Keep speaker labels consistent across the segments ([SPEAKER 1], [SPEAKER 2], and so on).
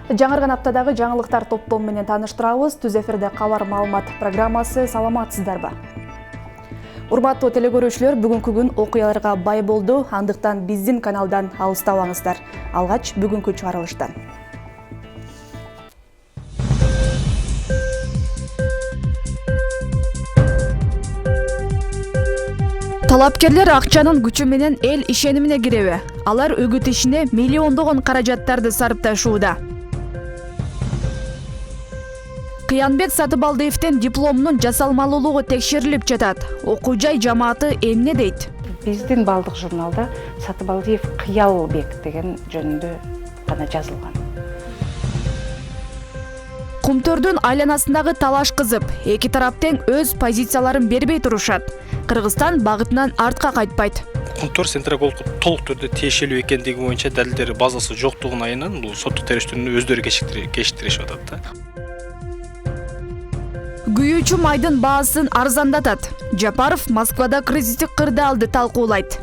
[SPEAKER 1] Жаңырған аптадағы жаңылықтар топтом менен таныштырабыз. Түз эфирде кабар маалымат программасы. Саламатсыздарбы? Урматтуу телекөрүүчүлөр, бүгүнкү күн окуяларга бай болду. Андыктан биздин каналдан алыстабаңыздар. Алгач бүгүнкү чыгарылыштан. Талапкерлер акчанын күчү менен эл ишенимине киреби? Алар үгүт ишине миллиондогон каражаттарды сарпташууда. Кыянбек Сатыбалдиевдин дипломунун жасалмалуулугу текшерилип жатат. Окуу жай жамааты эмне дейт?
[SPEAKER 2] Биздин балдык журналда Сатыбалдиев Кыялбек деген жөнүндө гана жазылган.
[SPEAKER 1] Кумтөрдүн айланасындагы талаш кызып, эки тарап тең өз позицияларын бербей турушат. Кыргызстан багытынан артка кайтпайт.
[SPEAKER 3] Кумтөр Центроколку толук түрдө тиешелүү экендиги боюнча далилдери базасы жоктугун айынан бул соттук териштирүүнү өздөрү кечиктиришип атат да.
[SPEAKER 1] Күйүүчү майдын баасын арзандатат. Жапаров Москвада кризистик кырдаалды талкуулайт.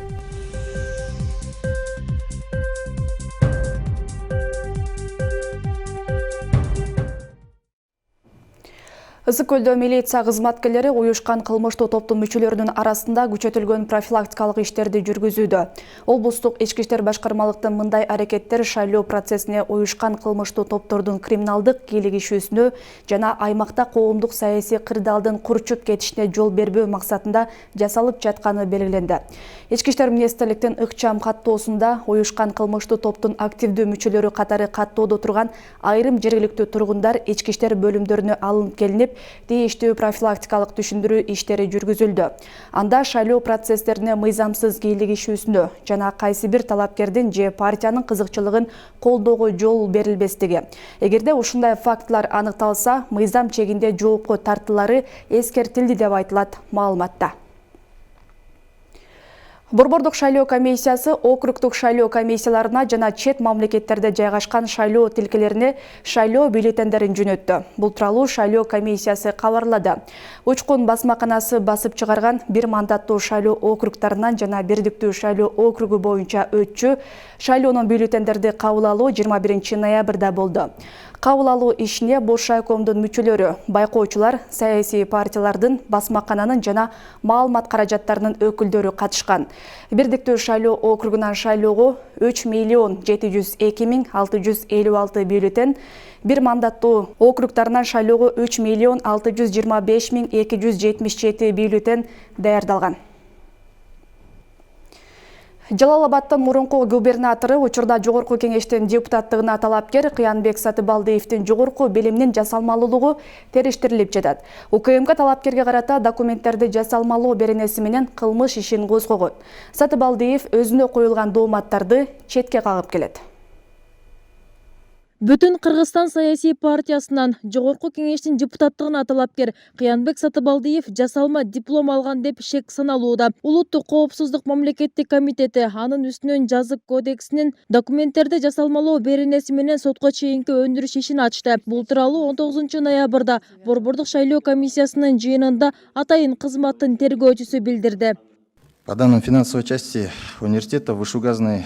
[SPEAKER 1] Ысык Көлдө милиция кызматкерлери уюшкан кылмыштуу топтун мүчөлөрүнүн арасында күчөтүлгөн профилактикалык иштерди жүргүзүүдө. Облустук ички иштер башкармалыктын мындай аракеттер шайлоо процессине уюшкан кылмыштуу топтордун криминалдык кийлигишүүсүнө жана аймакта коомдук саясий кырдаалдын курчуп кетишине жол бербөө максатында жасалып жатканы белгиленди. Ички иштер министрликтин ыкчам каттоосунда уюшкан кылмыштуу топтун активдүү мүчөлөрү катары каттоодо турган айрым жергиликтүү тургундар ички иштер бөлүмдөрүнө алынып келинип, тийиштүү профилактикалык түшүндүрүү иштери жүргүзүлдү. Анда шайлоо процесстерине мыйзамсыз кийлигишүүсүнө жана кайсы бир талапкердин же партиянын кызыкчылыгын колдоого жол берилбестиги. Эгерде ушундай фактылар аныкталса, мыйзам чегинде жоопко тартылары эскертилди деп айтылат маалыматта. Борбордук шайлоо комиссиясы округдук шайлоо комиссияларына жана чет мамлекеттерде жайгашкан шайлоо тилкелерине шайлоо бюллетендерин жөнөттү. Бул тууралуу шайлоо комиссиясы кабарлады. Учкун басмаканасы басып чыгарган бир мандаттуу шайлоо округтарынан жана бирдиктүү шайлоо округу боюнча өтчү шайлоонун бюллетендерди кабыл алуу 21 ноябрда болду. Кабыл алуу ишине Бош райкомдун мүчөлөрү, байкоочулар, саясий партиялардын, басмакананын жана маалымат каражаттарынын өкүлдөрү катышкан. Бирдиктүү шайлоо округунан шайлоого 3.702.656 бюллетен, бир мандаттуу округтарынан шайлоого 3.625.277 бюллетен даярдалган. Жалал-Абадтын мурунку губернатору учурда Жогорку кеңештин депутаттыгына талапкер Кыянбек Сатыбалдиевдин жогорку билиминин жасалмалуулугу териштирилип жатат. УКМК талапкерге карата документтерди жасалмалуу беренеси менен кылмыш ишин козгогон. Сатыбалдиев өзүнө коюлган дооматтарды четке кагып келет.
[SPEAKER 4] Бүтүн Кыргызстан саясий партиясынан Жогорку кеңештин депутаттыгына талапкер Кыянбек Сатыбалдиев жасалма диплом алган деп шек саналууда. Улуттук коопсуздук мамлекеттик комитети анын үстүнөн жазык кодексинин документтерди жасалмалоо беренеси менен сотко чейинки өндүрүш ишин ачты. Бул тууралуу 19 ноябрда Борбордук шайлоо комиссиясынын жыйынында атайын кызматтын тергөөчүсү билдирди.
[SPEAKER 5] По данным финансовой части университета в вышеуказанный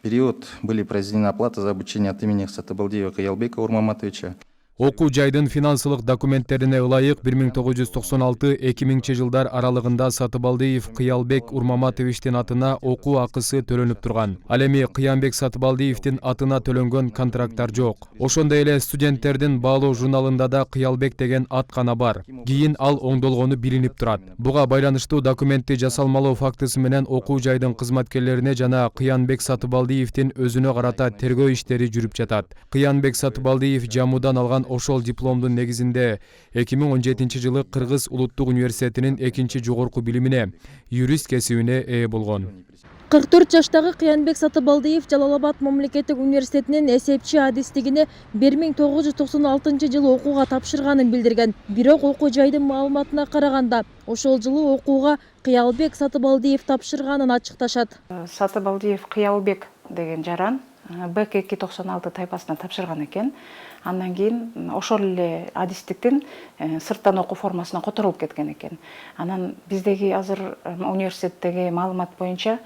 [SPEAKER 5] период были произведены оплаты за обучение от имени Сатыбалдиева Кыялбека Урмаматовича.
[SPEAKER 6] Окуу жайдын финансылык документтерине ылайык 1996-2000 жылдар аралыгында Сатыбалдиев Кыялбек Урмаматовичтин атына окуу акысы төлөнүп турган. Ал эми Кыянбек Сатыбалдиевдин атына төлөнгөн контракттар жок. Ошондой эле студенттердин баалоо журналында да Кыялбек деген ат гана бар. Кийин ал оңдолгону билинип турат. Буга байланыштуу документти жасалмалоо фактысы менен окуу жайдын кызматкерлерине жана Кыянбек Сатыбалдиевдин өзүнө карата тергөө иштери жүрүп жатат. Кыянбек Сатыбалдиев жамуудан алган ошол дипломдун негизинде 2017 жылы Кыргыз улуттук университетинин экинчи жогорку билимине, юрист кесибине ээ болгон.
[SPEAKER 4] 44 жаштагы Кыянбек Сатыбалдиев Жалал-Абад мамлекеттик университетинин эсепчи адистигине 1996 жылы окууга тапшырганын билдирген. Бирок окуу жайдын маалыматына караганда, ошол жылы окууга Кыялбек Сатыбалдиев тапшырганын ачыкташат.
[SPEAKER 2] Сатыбалдиев Кыялбек деген жаран БК 296 тайпасына тапшырган экен. Андан кийин ошол эле адистиктин сырттан окуу формасына которулуп кеткен экен. Анан биздеги азыр университеттеги маалымат боюнча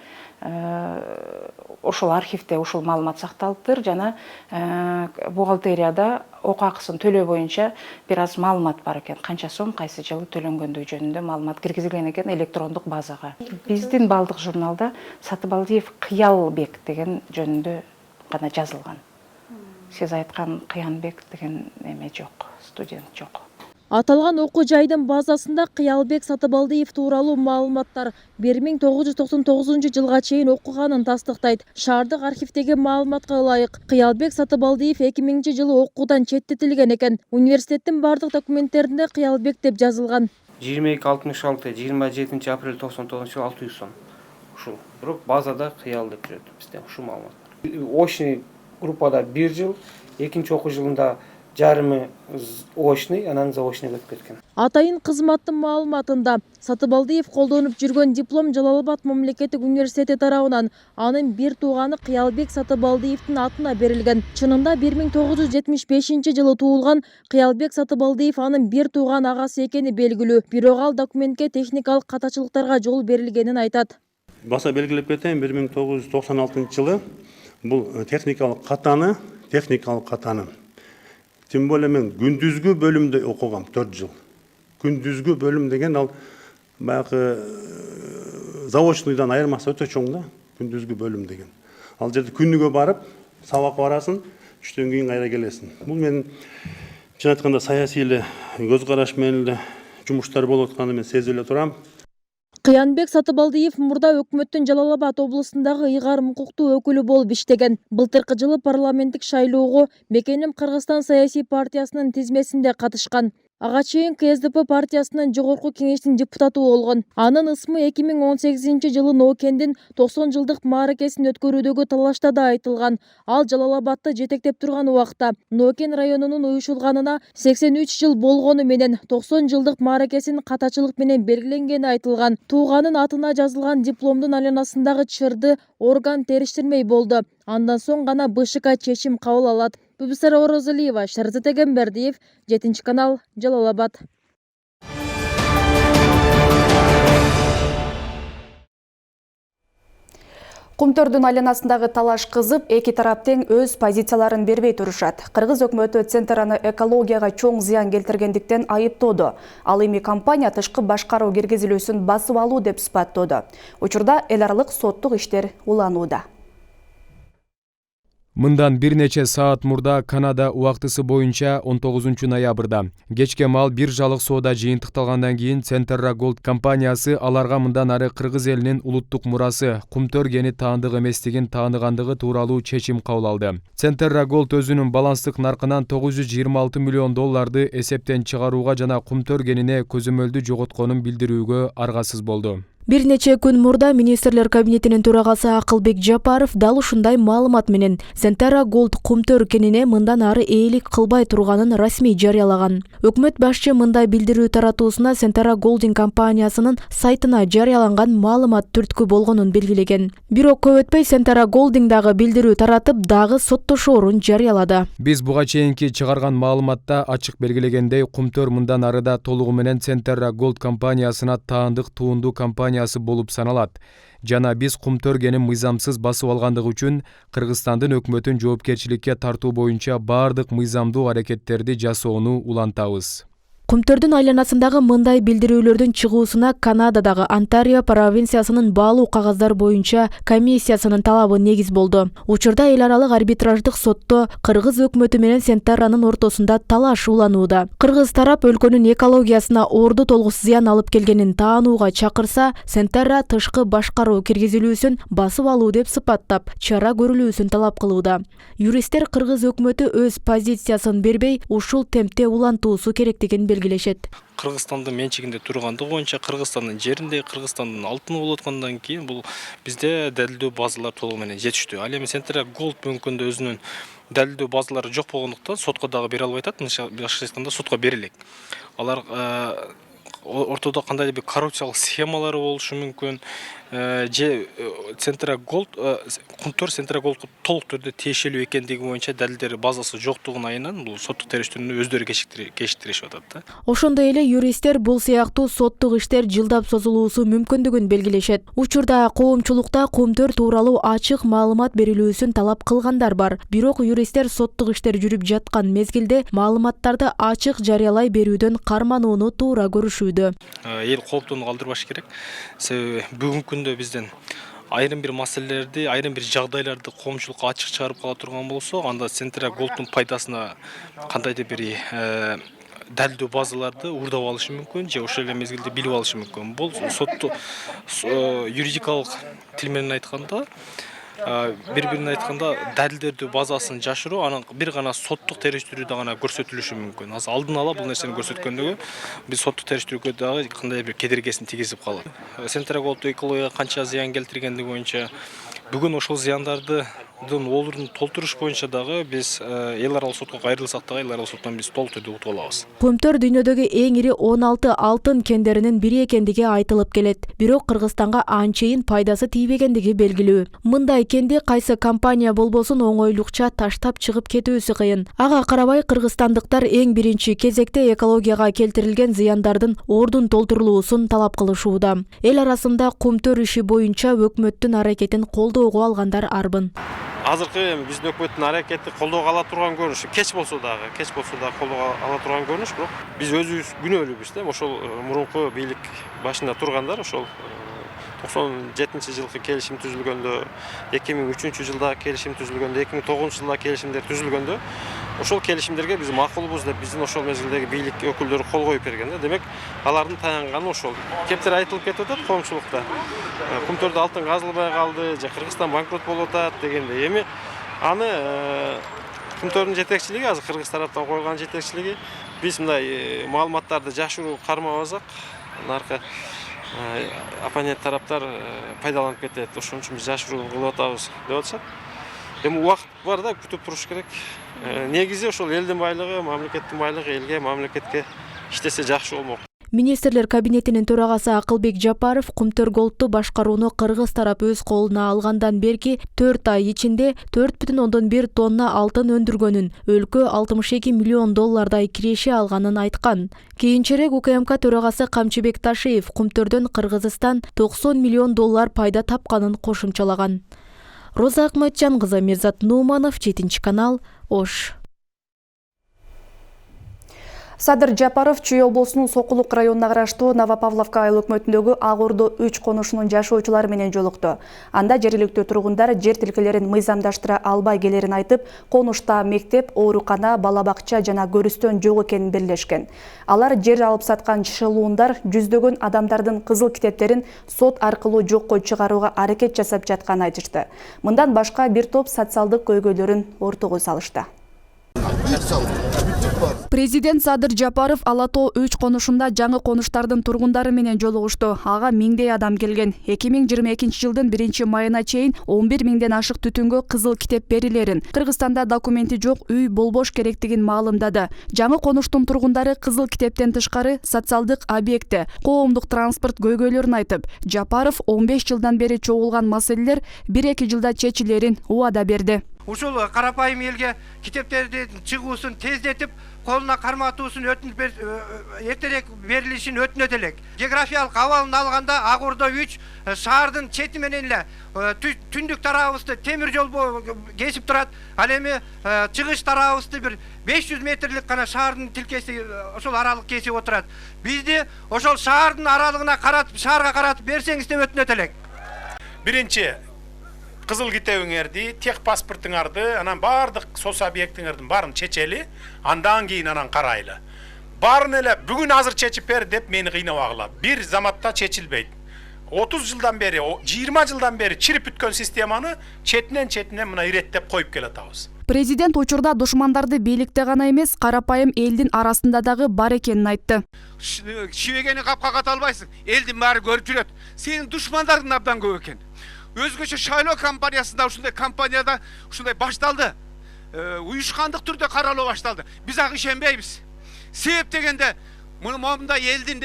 [SPEAKER 2] ошол архивде ушул маалымат сакталыптыр жана бухгалтерияда окуу акысын төлөө боюнча бир аз маалымат бар экен. Канча сом кайсы жылы төлөнгөндүгү жөнүндө маалымат киргизилген экен электрондук базага. Биздин балдык журналда Сатыбалдиев Кыялбек деген жөнүндө гана жазылган. Сиз айткан Кыянбек деген эме жок, студент жок.
[SPEAKER 4] Аталган окуу жайдын базасында Кыялбек Сатыбалдиев тууралуу маалыматтар 1999 жылга чейин окуганын тастыктайт. Шаардык архивдеги маалыматка ылайык, Кыялбек Сатыбалдиев 2000 жылы окуудан четтетилген экен. Университеттин бардык документтеринде Кыялбек деп жазылган.
[SPEAKER 7] 2266 27 апрель 99 жылы 600 сом. Ушул. Бирок базада Кыял деп жүрөт бизде ушул маалымат. Очный группада 1 жыл, экинчи окуу жылында жарымы очный, анан заочный өтүп кеткен.
[SPEAKER 4] Атайын кызматтын маалыматында Сатыбалдиев колдонуп жүргөн диплом Жалал-Абад мамлекеттик университети тарабынан анын бир тууганы Кыялбек Сатыбалдиевдин атына берилген. Чынында 1975 жылы туулган Кыялбек Сатыбалдиев анын бир тууган агасы экени белгилүү. Бирок ал документке техникалык катачылыктарга жол берилгенин айтат.
[SPEAKER 8] Баса белгилеп кетейин, 1996 жылы бул техникалык катаны. Тем более мен күндүзгү бөлүмдө окугам 4 жыл. Күндүзгү бөлүм деген ал баягы заочныйдан айырмасы өтө чоң да, күндүзгү бөлүм деген. Ал жерде күнүгө барып, сабакка барасың, 3төн кийин кайра келесиң. Бул менин чын айтканда саясий эле көз караш менен эле жумуштар болуп атканын мен сезип эле турам.
[SPEAKER 4] Кыянбек Сатыбалдиев мурда өкмөттүн Жалал-Абад облусундагы ыйгарым укуктуу өкүлү болуп иштеген. Былтыркы жылы парламенттик шайлоого Мекеним Кыргызстан саясий партиясынын тизмесинде катышкан. Ага чейин КСДП партиясынын жогорку кеңештин депутаты болгон. Анын ысмы 2018 жылы Ноокендин 90 жылдык мааракесин өткөрүүдөгү талашта да айтылган. Ал Жалал-Абадты жетектеп турган убакта Ноокен районунун уюшулганына 83 жыл болгону менен 90 жылдык мааракесин катачылык менен белгиленгени айтылган. Тууганын атына жазылган дипломдун айланасындагы чырды орган териштирмей болду. Андан соң гана БШК чечим кабыл алат. Бүбүсара Орозалиева, Шарзат Эгембердиев, 7 канал, Жалал-Абад.
[SPEAKER 1] Кумтөрдүн айланасындагы талаш кызып, эки тарап тең өз позицияларын бербей турушат. Кыргыз өкмөтү Центраны экологияга чоң зыян келтиргендиктен айыптоодо. Ал эми компания тышкы башкаруу киргизилүүсүн басып алуу деп сыпаттоодо. Учурда эл аралык соттук иштер уланууда.
[SPEAKER 6] Мындан бир нече саат мурда Канада убактысы боюнча 19 ноябрда кечке маал биржалык соода жыйынтыкталгандан кийин Centerra Gold компаниясы аларга мындан ары кыргыз элинин улуттук мурасы Кумтөр кени таандык эместигин тааныгандыгы тууралуу чечим кабыл алды. Centerra Gold өзүнүн баланстык наркынан $926 миллион эсептен чыгарууга жана Кумтөр кенине көзөмөлдү жоготконун билдирүүгө аргасыз болду.
[SPEAKER 9] Бир нече күн мурда министрлер кабинетинин төрагасы Акылбек Жапаров дал ушундай маалымат менен Centerra Gold Кумтөр кенине мындан ары ээлик кылбай турганын расмий жарыялаган. Өкмөт башчы мындай билдирүү таратуусуна Centerra Golding компаниясынын сайтына жарыяланган маалымат түрткү болгонун белгилеген. Бирок көп өтпөй Centerra Golding дагы билдирүү таратып, дагы соттошоорун жарыялады.
[SPEAKER 6] Биз буга чейинки чыгарган маалыматта ачык белгилегендей, Кумтөр мындан арыда толугу менен Centerra Gold компаниясына таандык туунду компаниясы болуп саналат. Жана биз Кумтөр кенин мыйзамсыз басып алгандыгы үчүн Кыргызстандын өкмөтүн жоопкерчиликке тартуу боюнча бардык мыйзамдуу аракеттерди жасоону улантабыз.
[SPEAKER 9] Кумтөрдүн айланасындагы мындай билдирүүлөрдүн чыгуусуна Канададагы Онтарио провинциясынын баалуу кагаздар боюнча комиссиясынын талабы негиз болду. Учурда эл аралык арбитраждык сотто Кыргыз өкмөтү менен Centerra'нын ортосунда талаш уланууда. Кыргыз тарап өлкөнүн экологиясына орду толгус зыян алып келгенин таанууга чакырса, Centerra тышкы башкаруу киргизилүүсүн басып алуу деп сыпаттап, чара көрүлүүсүн талап кылууда. Юристтер Кыргыз өкмөтү өз позициясын бербей, ушул темпте улантуусу керектигин белгилешет.
[SPEAKER 3] Кыргызстандын менчигинде тургандыгы боюнча Кыргызстандын жеринде, Кыргызстандын алтыны болуп аткандан кийин бул бизде далилдөө базалар толугу менен жетиштүү. Ал эми Centerra Gold мүмкүндө өзүнүн далилдөө базалары жок болгондуктан сотко дагы бере албай атат. Башкача айтканда сотко берилек. Алар ортодо кандайдыр бир коррупциялык схемалары болушу мүмкүн. же Центра Голд Кумтөр Центра Голдко толук түрдө тиешелүү экендиги боюнча далилдер базасы жоктугун айынан бул соттук териштирүүнү өздөрү кечиктиришип атат да.
[SPEAKER 9] Ошондой эле юристтер бул сыяктуу соттук иштер жылдап созулуусу мүмкүндүгүн белгилешет. Учурда коомчулукта Кумтөр тууралуу ачык маалымат берилүүсүн талап кылгандар бар. Бирок юристтер соттук иштер жүрүп жаткан мезгилде маалыматтарды ачык жарыялай берүүдөн карманууну туура көрүшүүдө.
[SPEAKER 3] Эл кооптууну калтырбаш керек. Себеби бүгүнкү күндө бизден айрым бир маселелерди, айрым бир жагдайларды коомчулукка ачык чыгарып кала турган болсо, анда Центра Голдтун пайдасына кандайдыр бир далилдөө базаларды уурдап алышы мүмкүн, же ошол эле мезгилде билип алышы мүмкүн. Бул сотту юридикалык тил менен айтканда, бири-бирине айтканда далилдердүү базасын жашыруу, анан бир гана соттук териштирүүдө гана көрсөтүлүшү мүмкүн. Азыр алдын ала бул нерсени көрсөткөндөгү биз соттук териштирүүгө дагы кандай бир кедергесин тийгизип калат. Центра Голд экологияга канча зыян келтиргендиги боюнча бүгүн ошол зыяндардын олурун толтуруш боюнча дагы биз эл аралык сотко кайрылсак дагы эл аралык соттон биз толук түрдө утуп алабыз.
[SPEAKER 9] Кумтөр дүйнөдөгү эң ири 16 алтын кендеринин бири экендиги айтылып келет. Бирок Кыргызстанга анчейин пайдасы тийбегендиги белгилүү. Мындай кенди кайсы компания болбосун оңойлукча таштап чыгып кетүүсү кыйын. Ага карабай кыргызстандыктар эң биринчи кезекте экологияга келтирилген зыяндардын ордун толтурулуусун талап кылышууда. Эл арасында Кумтөр иши боюнча өкмөттүн аракетин колдоого алгандар арбын.
[SPEAKER 10] Азыркы биздин өкмөттүн аракети колдоого ала турган көрүнүш, кеч болсо дагы колдоого ала турган көрүнүш, бирок биз өзүбүз күнөөлүүбүз да. Ошол мурунку бийлик башында тургандар ошол 97-жылкы келишим түзүлгөндө, 2003-жылда келишим түзүлгөндө, 2009-жылда келишимдер түзүлгөндө ошол келишимдерге биз макулбуз деп биздин ошол мезгилдеги бийлик өкүлдөрү кол коюп берген да. Демек, алардын таянганы ошол. Кептер айтылып кетип атат коомчулукта. Кумтөрдө алтын казылбай калды, же Кыргызстан банкрот болуп атат дегенде. Эми аны Кумтөрдүн жетекчилиги, азыр кыргыз тараптан койгон жетекчилиги, биз мындай маалыматтарды жашыруу кармабасак, наркы оппонент тараптар пайдаланып кетет. Ошон үчүн биз жашыруу кылып атабыз деп атышат. Эми убакыт бар да, күтүп туруш керек. Негизи ошол элдин байлыгы, мамлекеттин байлыгы элге, мамлекетке иштесе жакшы болмок.
[SPEAKER 9] Министрлер кабинетинин төрагасы Акылбек Жапаров Кумтөр Голдту башкарууну кыргыз тарап өз колуна алгандан берки 4 ай ичинде 4,1 тонна алтын өндүргөнүн, өлкө $62 миллион киреше алганын айткан. Кийинчерээк УКМК төрагасы Камчыбек Ташиев Кумтөрдөн Кыргызстан $90 миллион пайда тапканын кошумчалаган. Роза Акматжан кызы, Мирзат Нууманов, 7 канал, Ош.
[SPEAKER 1] Садыр Жапаров Чүй облусунун Сокулук районуна караштуу Новопавловка айыл өкмөтүндөгү Ак Ордо 3 конушунун жашоочулары менен жолукту. Анда жергиликтүү тургундар жер тилкелерин мыйзамдаштыра албай келерин айтып, конушта мектеп, оорукана, бала бакча жана көрүстөн жок экенин белгилешкен. Алар жер алып саткан шылуундар жүздөгөн адамдардын кызыл китептерин сот аркылуу жокко чыгарууга аракет жасап жатканын айтышты. Мындан башка бир топ социалдык көйгөйлөрүн ортого салышты. Президент Садыр Жапаров Ала Тоо 3 конушунда жаңы конуштардын тургундары менен жолугушту. Ага миңдей адам келген. 2022 жылдын 1 майына чейин 11 миңден ашык түтүнгө кызыл китеп берилерин, Кыргызстанда документи жок үй болбош керектигин маалымдады. Жаңы конуштун тургундары кызыл китептен тышкары социалдык объекти, коомдук транспорт көйгөйлөрүн айтып, Жапаров 15 жылдан бери чогулган маселелер 1-2 жылда чечилерин убада берди.
[SPEAKER 11] Ушул карапайым элге китептердин чыгуусун тездетип, колуна карматуусун эртерээк берилишин өтүнөт элек. Географиялык абалын алганда Ак Ордо 3 шаардын чети менен эле түндүк тарабыбызды темир жол кесип турат. Ал эми чыгыш тарабыбызды бир 500 метрлик гана шаардын тилкеси ошол аралык кесип отурат. Бизди ошол шаардын аралыгына каратып, шаарга каратып берсеңиз деп өтүнөт элек.
[SPEAKER 12] Биринчи кызыл китебиңерди, тех паспортуңарды, анан баардык сос объектиңердин баарын чечели, андан кийин анан карайлы. Баарын эле бүгүн азыр чечип бер деп мени кыйнабагыла. Бир заматта чечилбейт. 30 жылдан бери, 20 жылдан бери чирип бүткөн системаны четинен мына иреттеп коюп келатабыз.
[SPEAKER 1] Президент учурда душмандарды бийликте гана эмес, карапайым элдин арасында дагы бар экенин айтты.
[SPEAKER 11] Шибегени капка ката албайсың. Элдин баары көрүп жүрөт. Сенин душмандардың абдан көп экен. Өзгөчө шайлоо компаниясында ушундай компанияда ушундай башталды. Уюшкандык түрдө каралуу башталды. Биз ага ишенбейбиз. Себеп дегенде, мындай элдин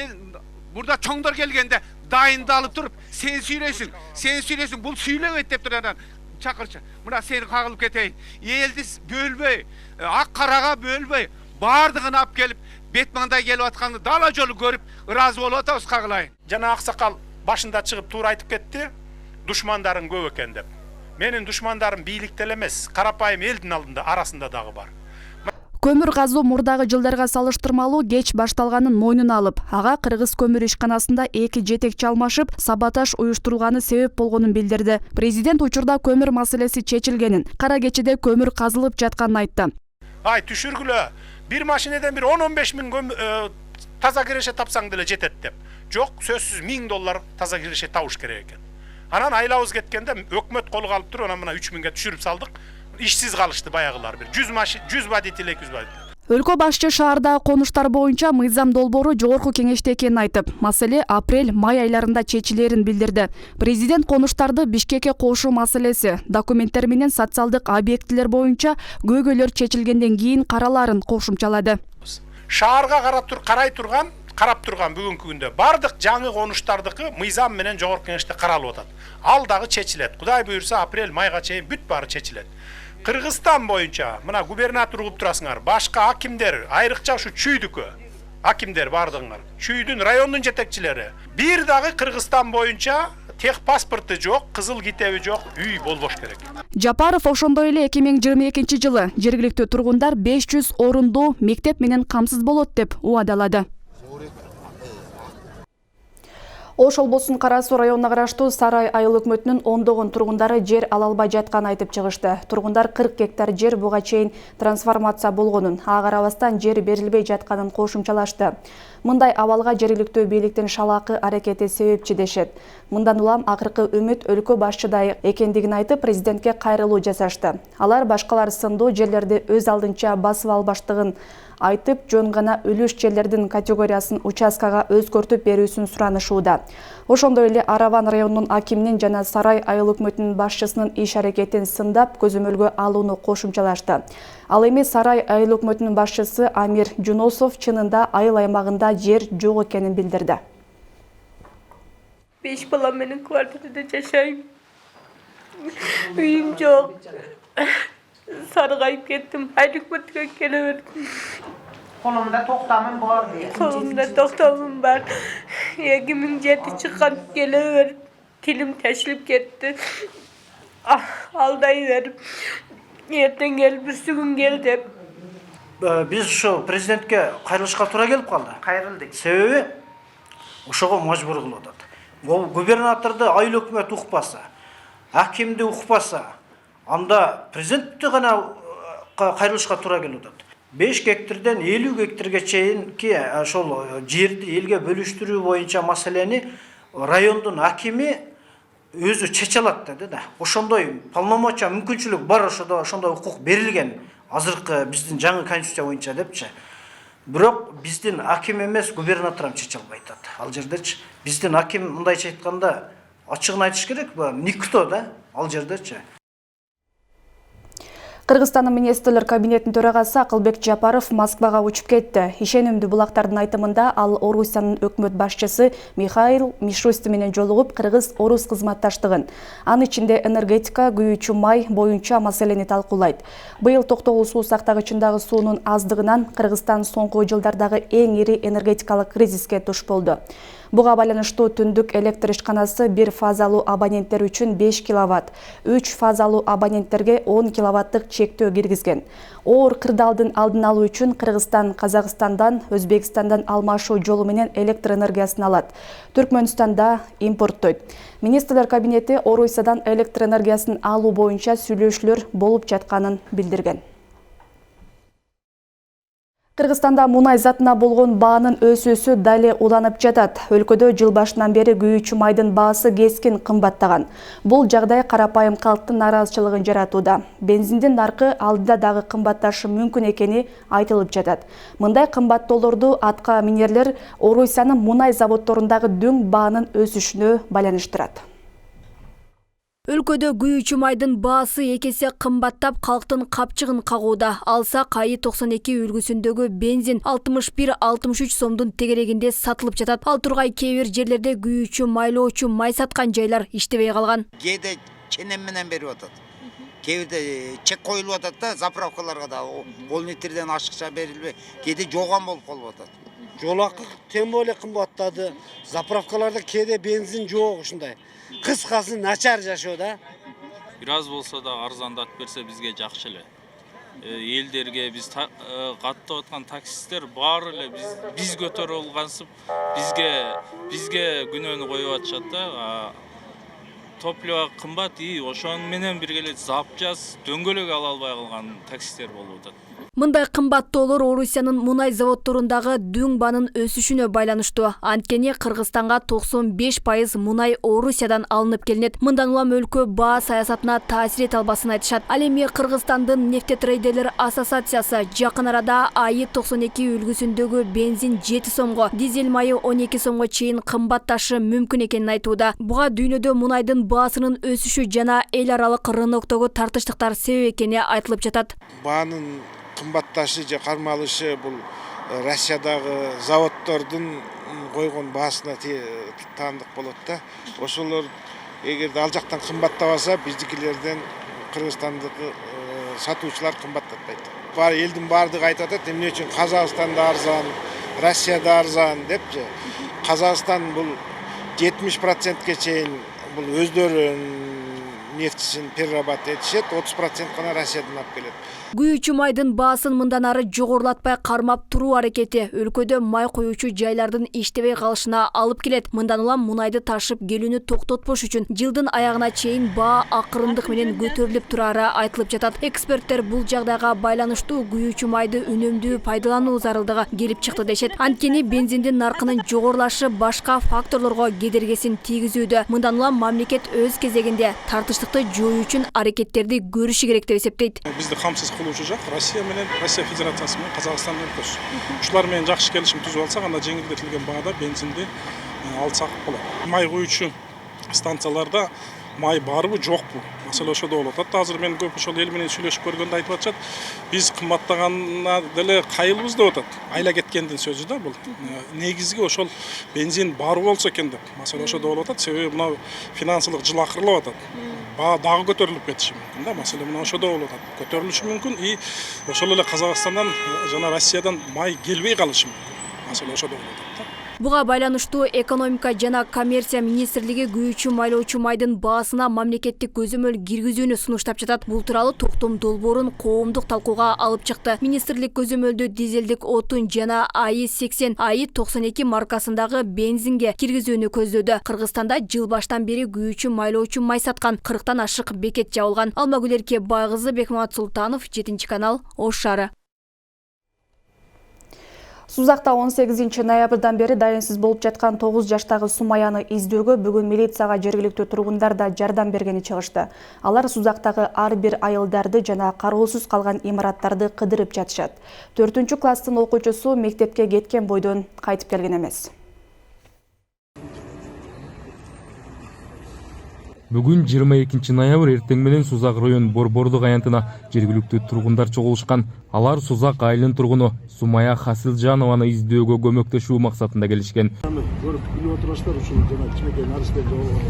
[SPEAKER 11] бурда чоңдор келгенде дайындалып тұрып, сен сөйлесің, бұл сөйлемейді деп тұр анан. Чакырчы. Мына сені қағылып кетейін. Елді бөлбей, ақ қараға бөлбей, бардығын алып келіп, бетмаңдай келіп атқанды дала жолы көріп, разы болып атабыз қағылайын.
[SPEAKER 12] Жана ақсақал башында шығып тура айтып кетті, душмандарың көп екен деп. Менің душмандарым бийликтел емес, қарапайым елдің алдында арасында дағы бар.
[SPEAKER 1] Көмір газу мурдагы жылдарга салыштырмалуу кеч башталганын мойнуна алып, ага Кыргыз көмүр ишканасында 2 жетекчи алмашып, саботаж уюштурулганы себеп болгонун билдирди. Президент учурда көмүр маселеси чечилгенин, кара кечеде көмүр казылып жатканын айтты.
[SPEAKER 12] Ай түшүргүлө, бир машинеден бир 10-15 миң таза киреше тапсаң деле жетет деп. Жок, сөзсүз $1000 таза киреше табыш керек экен. Анан айлабыз кеткенде өкмөт колу калып туруп, анан мына 3000ге түшүрүп салдык. Ишсиз калышты баягылар бир 100 водитель 200 водитель.
[SPEAKER 1] Өлкө башчы шаардагы конуштар боюнча мыйзам долбоору жогорку кеңеште экенин айтып, маселе апрель-май айларында чечилерин билдирди. Президент конуштарды Бишкекке кошуу маселеси, документтер менен социалдык объектилер боюнча көйгөйлөр чечилгенден кийин караларын кошумчалады.
[SPEAKER 12] Шаарга карап турган бүгүнкү күндө бардык жаңы конуштардыкы мыйзам менен жогорку кеңеште каралып атат. Ал дагы чечилет. Кудай буйрса апрель-майга чейин бүт баары чечилет. Кыргызстан боюнча мына губернатор угуп турасыңар, башка акимдер, айрыкча ушу чүйдүкө акимдер бардыгыңар, чүйдүн райондун жетекчилери. Бир дагы Кыргызстан боюнча техпаспорты жок, кызыл китеби жок үй болбош керек.
[SPEAKER 1] Жапаров ошондой эле 2022 жылы жергиликтүү тургундар 500 орундуу мектеп менен камсыз болот деп убадалады. Ош облусунун Кара Суу районуна караштуу Сарай айыл өкмөтүнүн ондогон тургундары жер ала албай жатканын айтып чыгышты. Тургундар 40 гектар жер буга чейин трансформация болгонун, ага карабастан жер берилбей жатканын кошумчалашты. Мындай абалга жергиликтүү бийликтин шалаакы аракети себепчи дешет. Мындан улам акыркы үмүт өлкө башчыдай экендигин айтып, президентке кайрылуу жасашты. Алар башкалар сындуу жерлерди өз алдынча басып албаштыгын айтып, жөн гана үлүш жерлердин категориясын участкага өзгөртүп берүүсүн суранышууда. Ошондой эле Араван районунун акиминин жана Сарай айыл өкмөтүнүн башчысынын иш аракетин сындап, көзөмөлгө алууну кошумчалашты. Ал эми Сарай айыл өкмөтүнүн башчысы Амир Жуносов чынында айыл аймагында жер жок экенин билдирди.
[SPEAKER 13] 5 бала менен квартирада жашайм. Үйүм жок. Sarıgayıp gittim. Aylıkmıttığa geleverdim.
[SPEAKER 14] Kolumda toktamım var diye.
[SPEAKER 13] Kolumda toktamım var. Egimin jeti çıkan gelever. Tilim teşlip gitti. Aldayıverdim. Erten gel, bir gün gel dep.
[SPEAKER 14] Biz şu prezidentke kayrılışka tura gelip kaldı.
[SPEAKER 13] Kayrıldık.
[SPEAKER 14] Sebebi uşağa majbur kılıyordu. O gubernatorda ayıl hükümet ukpasa, hakimde ukpasa, anda prezident gana kayrılışka tura geliyordu. 5 gektirden 50 gektirge çeyin ki şol жерди elge bölüştürүү boyunca maseleni rayondun hakimi özü çeçelat dedi da. Ошондой полномочия мүмкүнчүлүк бар, ошондой укук берилген азыркы биздин жаңы конституция боюнча депчи. Бирок биздин аким эмес губернаторам чече албай атат. Ал жердечи биздин аким мындайча айтканда ачыгын айтыш керек, никто да ал жердечи.
[SPEAKER 1] Кыргызстандын министрлер кабинетинин төрагасы Акылбек Жапаров Москвага учуп кетти. Ишенимдүү булактардын айтымында ал Орусиянын өкмөт башчысы Михаил Мишустин менен жолугуп, кыргыз-орус кызматташтыгын, анын ичинде энергетика, күйүүчү май боюнча маселени талкуулайт. Быйыл токтогул суу сактагычындагы суунун аздыгынан Кыргызстан соңку жылдардагы эң ири энергетикалык кризиске туш болду. Буга байланыштуу түндүк электр ишканасы 1 фазалуу абоненттер үчүн 5 киловатт, 3 фазалуу абоненттерге 10 киловаттык чектөө киргизген. Оор кырдаалдын алдын алуу үчүн Кыргызстан Казакстандан, Өзбекстандан алмашуу жолу менен электр энергиясын алат. Түркмөнстанда импорттойт. Министрлер кабинети Орусиядан электр энергиясын алуу боюнча сүйлөшүүлөр болуп жатканын билдирген. Кыргызстанда мунай затына болгон баанын өсүүсү дале уланып жатат. Өлкөдө жыл башынан бери күйүүчү майдын баасы кескин кымбаттаган. Бул жагдай карапайым калктын нараазычылыгын жаратууда. Бензиндин наркы алдыда дагы кымбатташы мүмкүн экени айтылып жатат. Мындай кымбаттоолорду атка минерлер Орусиянын мунай заводдорундагы дөң баанын өсүшүнө байланыштырат.
[SPEAKER 9] Өлкөдө күйүүчү майдын баасы экесе кымбаттап, калктын капчыгын кагууда. Алса КАИ 92 үлгүсүндөгү бензин 61-63 сомдун тегерегинде сатылып жатат. Ал тургай кээ бир жерлерде күйүүчү майлоочу май саткан жайлар иштебей калган.
[SPEAKER 15] Кээде ченем менен берип атат. Кээ бирде чек коюлуп атат да, заправкаларга да кол литрден ашыкча берилбей, кээде жоган болуп калып атат.
[SPEAKER 16] Жолакы тем более кымбаттады. Заправкаларда кээде бензин жок ушундай. Кыскасы начар жашоо да.
[SPEAKER 17] Бир аз болсо да арзандатып берсе бизге жакшы эле. Элдерге биз каттап аткан таксисттер баары эле биз көтөрүп алгансып, бизге күнөөнү коюп атышат да. Топливо кымбат, ошону менен бирге запчас дөңгөлөк ала албай калган таксисттер болуп атат.
[SPEAKER 9] Мындай кымбаттоолор Орусиянын мунай заводдорундагы дүң банын өсүшүнө байланыштуу. Анткени Кыргызстанга 95% мунай Орусиядан алынып келинет. Мындан улам өлкө баа саясатына таасир эте албасын айтышат. Ал эми Кыргызстандын нефтетрейдерлер ассоциациясы жакын арада АИ 92 үлгүсүндөгү бензин 7 сомго, дизель майы 12 сомго чейин кымбатташы мүмкүн экенин айтууда. Буга дүйнөдө мунайдын баасынын өсүшү жана эл аралык рыноктогу тартыштыктар себеп экени айтылып жатат.
[SPEAKER 16] Баанын кымбатташы же кармалышы бул Россиядагы заводдордун койгон баасына таандык болот да. Ошолор эгерде ал жактан кымбаттабаса, биздикилерден Кыргызстандык сатуучулар кымбаттатпайт. Бар элдин баардыгы айтып атат, эмне үчүн Казакстанда арзан, Россияда арзан депчи. Казакстан бул 70%ке чейин бул өздөрүнүн нефтисин перерабатывать этишет, 30% гана Россиядан алып келет.
[SPEAKER 9] Күйүүчү майдын баасын мындан ары жогорулатпай кармап туруу аракети өлкөдө май коюучу жайлардын иштебей калышына алып келет. Мындан улам мунайды ташып келүүнү токтотпош үчүн жылдын аягына чейин баа акырындык менен көтөрүлүп турары айтылып жатат. Эксперттер бул жагдайга байланыштуу күйүүчү майды үнөмдүү пайдалануу зарылдыгы келип чыкты дешет. Анткени бензиндин наркынын жогорулашы башка факторлорго кедергесин тийгизүүдө. Мындан улам мамлекет өз кезегинде тартыштыкты жоюу үчүн аракеттерди көрүшү керек деп эсептейт.
[SPEAKER 12] Бизди камсыз кылуучу жак Россия Федерациясы менен Казакстан өлкөсү. Ушулар менен жакшы келишим түзүп алсак, анда жеңилдетилген баада бензинди алсак болот. Май куючу станцияларда май барбы жокпу? Маселе ошодо болуп атат. Азыр мен көп ошол эл менен сүйлөшүп көргөндө айтып атышат. Биз кымбаттаганына деле кайылбыз деп атат. Айла кеткендин сөзү да бул. Негизги ошол бензин бар болсо экен деп. Маселе ошодо болуп атат. Себеби мына финансылык жыл акырылып атат. Баа дагы көтөрүлүп кетиши мүмкүн да. Маселе мына ошодо болуп атат. Көтөрүлүшү мүмкүн и ошол эле Казакстандан жана Россиядан май келбей калышы мүмкүн. Маселе ошодо болуп атат да.
[SPEAKER 9] Буга байланыштуу экономика жана коммерция министрлиги күйүүчү майлоочу майдын баасына мамлекеттик көзөмөл киргизүүнү сунуштап жатат. Бул тууралуу токтом долбоорун коомдук талкууга алып чыкты. Министрлик көзөмөлдү дизелдик отун жана АИ 80, АИ 92 маркасындагы бензинге киргизүүнү көздөдү. Кыргызстанда жыл баштан бери күйүүчү майлоочу май саткан 40тан ашык бекет жабылган. Алмагүл Эрке Байгызы, Бекмамат Султанов, 7-канал, Ош шаары.
[SPEAKER 1] Сузакта 18 ноябрдан бери дайынсыз болуп жаткан 9 жаштагы Сумаяны издөөгө бүгүн милицияга жергиликтүү тургундар да жардам бергени чыгышты. Алар Сузактагы ар бир айылдарды жана кароосуз калган имараттарды кыдырып жатышат. 4-класстын окуучусу мектепке кеткен бойдон кайтып келген эмес.
[SPEAKER 18] Бүгүн 22 ноябрь эртең менен Сузак район Борбордук аянтына жергиликтүү тургундар чогулушкан. Алар Сузак айылынын тургуну Сумая Хасилжанованы издөөгө көмөктөшүү максатында келишкен.
[SPEAKER 19] Көрүп билип отурасыздар, ушул жана кичинекей наристерди болгон.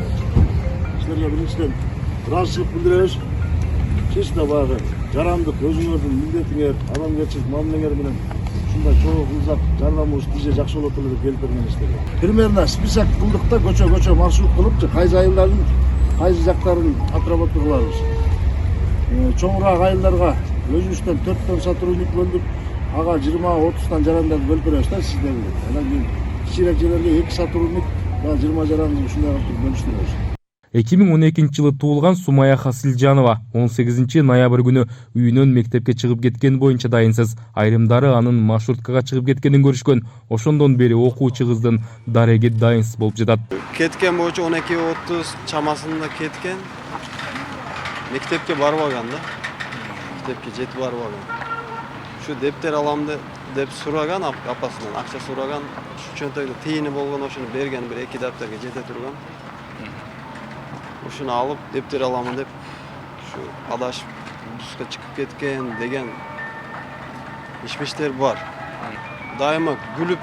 [SPEAKER 19] Силерге биринчиден ыраазычылык билдиребиз. Сиз да баягы жарандык өзүңөрдүн милдетиңер, адамгерчилик мамилеңер менен ушундай чогуу кылсак жардамыбыз тийсе жакшы болот эле деп келип бергенсиздер. Примерно список кылдык да көчө маршрут кылып, кайсы айылдардын кайсы жактарын отработка кылабыз. Чоңураак айылдарга өзүбүздөн 4 сотрудник бөлдүп, ага 20-30 жарандарды бөлүп беребиз да сиздерге. Анан кийин кичирээк жерлерге 2 сотрудник, 20 жаранды ушундай кылып бөлүштүрөбүз.
[SPEAKER 18] 2012 жылы туулган Сумая Хасилжанова 18 ноябрь күнү үйүнөн мектепке чыгып кеткен боюнча дайынсыз. Айрымдары анын маршруткага чыгып кеткенин көрүшкөн. Ошондон бери окуучу кыздын дареги дайынсыз болуп жатат.
[SPEAKER 20] Кеткен боюнча 12:30 чамасында кеткен. Мектепке барбаган да. Мектепке жетип барбаган. Şu дептер алам деп сураган апасынан, акча сураган. Şu чөнтөгдө тиини болгон, ошону берген, бир 2 дептерге жете турган. ушуну алып дептер аламын деп ушу адашып бузга чыгып кеткен деген ишмиштер бар. Дайыма күлүп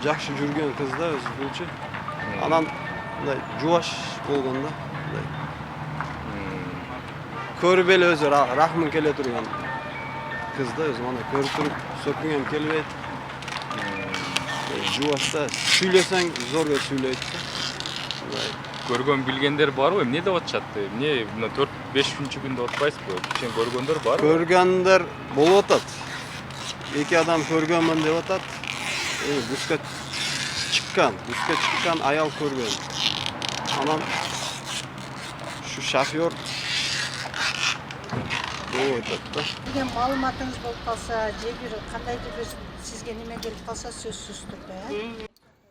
[SPEAKER 20] жакшы жүргөн кыз да өзү булчу. Анан мындай жубаш болгондо мындай көрүп эле өзү рахмым келе турган кыз да өзү мына көрүп туруп сөккүңем келбейт. Жубаш да сүйлөсөң зорго сүйлөйт да.
[SPEAKER 18] Көргөн билгендер барбы? Эмне деп атышат? Эмне мына 4-5 күндө отпайсызбы? Кичен көргөндөр барбы?
[SPEAKER 20] Көргөндөр болуп атат. Эки адам көргөнмүн деп атат. Бузга чыккан аял көргөн. Анан ушу шофёр болуп атат да.
[SPEAKER 21] Эгер маалыматыңыз болуп калса, же бир кандайдыр бир сизге неме келип калса сөзсүз түрдө,